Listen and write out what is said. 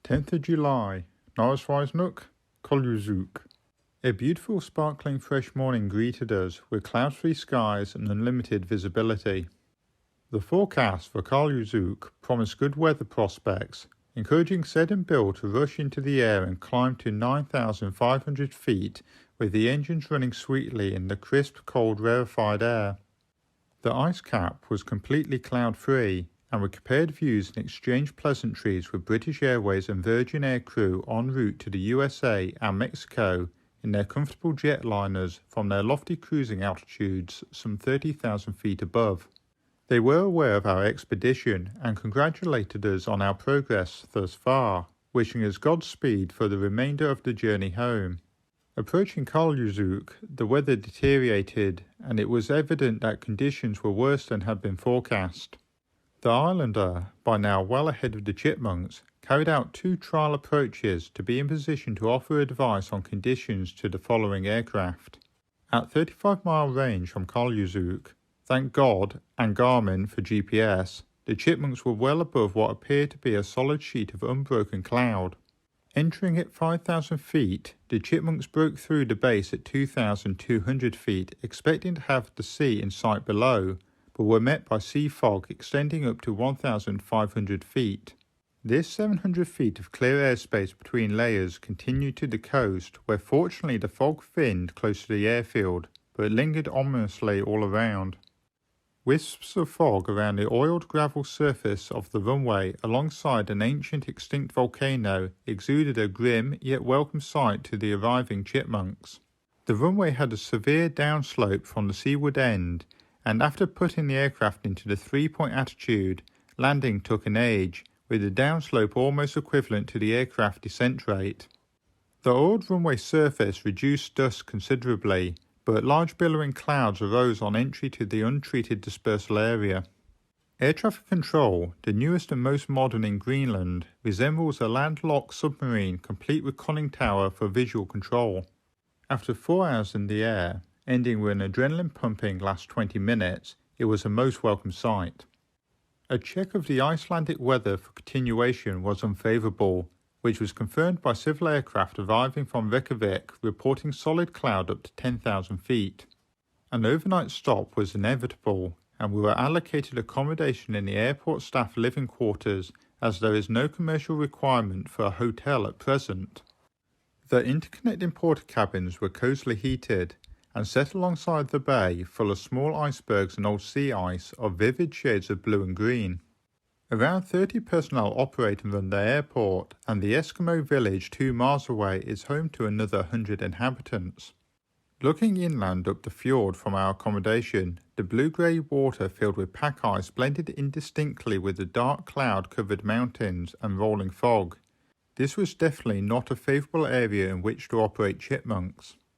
10th of July, Narsarsuaq, Kulusuk. A beautiful sparkling fresh morning greeted us with cloud-free skies and unlimited visibility. The forecast for Kulusuk promised good weather prospects, encouraging said and Bill to rush into the air and climb to 9,500 feet with the engines running sweetly in the crisp, cold, rarefied air. The ice cap was completely cloud-free, and we compared views and exchanged pleasantries with British Airways and Virgin Air crew en route to the USA and Mexico in their comfortable jetliners from their lofty cruising altitudes some 30,000 feet above. They were aware of our expedition and congratulated us on our progress thus far, wishing us Godspeed for the remainder of the journey home. Approaching Kulusuk, the weather deteriorated, and it was evident that conditions were worse than had been forecast. The Islander, by now well ahead of the Chipmunks, carried out 2 trial approaches to be in position to offer advice on conditions to the following aircraft. At 35-mile range from Kulusuk, thank God and Garmin for GPS, the Chipmunks were well above what appeared to be a solid sheet of unbroken cloud. Entering at 5,000 feet, the Chipmunks broke through the base at 2,200 feet, expecting to have the sea in sight below, but were met by sea fog extending up to 1,500 feet. This 700 feet of clear airspace between layers continued to the coast, where fortunately the fog thinned close to the airfield, but lingered ominously all around. Wisps of fog around the oiled gravel surface of the runway alongside an ancient extinct volcano exuded a grim yet welcome sight to the arriving Chipmunks. The runway had a severe downslope from the seaward end, and after putting the aircraft into the 3-point attitude, landing took an age, with the downslope almost equivalent to the aircraft descent rate. The oiled runway surface reduced dust considerably, but large billowing clouds arose on entry to the untreated dispersal area. Air traffic control, the newest and most modern in Greenland, resembles a landlocked submarine complete with conning tower for visual control. After 4 hours in the air, ending with an adrenaline-pumping last 20 minutes, it was a most welcome sight. A check of the Icelandic weather for continuation was unfavourable, which was confirmed by civil aircraft arriving from Reykjavik reporting solid cloud up to 10,000 feet. An overnight stop was inevitable, and we were allocated accommodation in the airport staff living quarters, as there is no commercial requirement for a hotel at present. The interconnecting porter cabins were cosily heated, and set alongside the bay full of small icebergs and old sea ice of vivid shades of blue and green. Around 30 personnel operate and run the airport, and the Eskimo village 2 miles away is home to another 100 inhabitants. Looking inland up the fjord from our accommodation, the blue-grey water filled with pack ice blended indistinctly with the dark cloud-covered mountains and rolling fog. This was definitely not a favourable area in which to operate Chipmunks.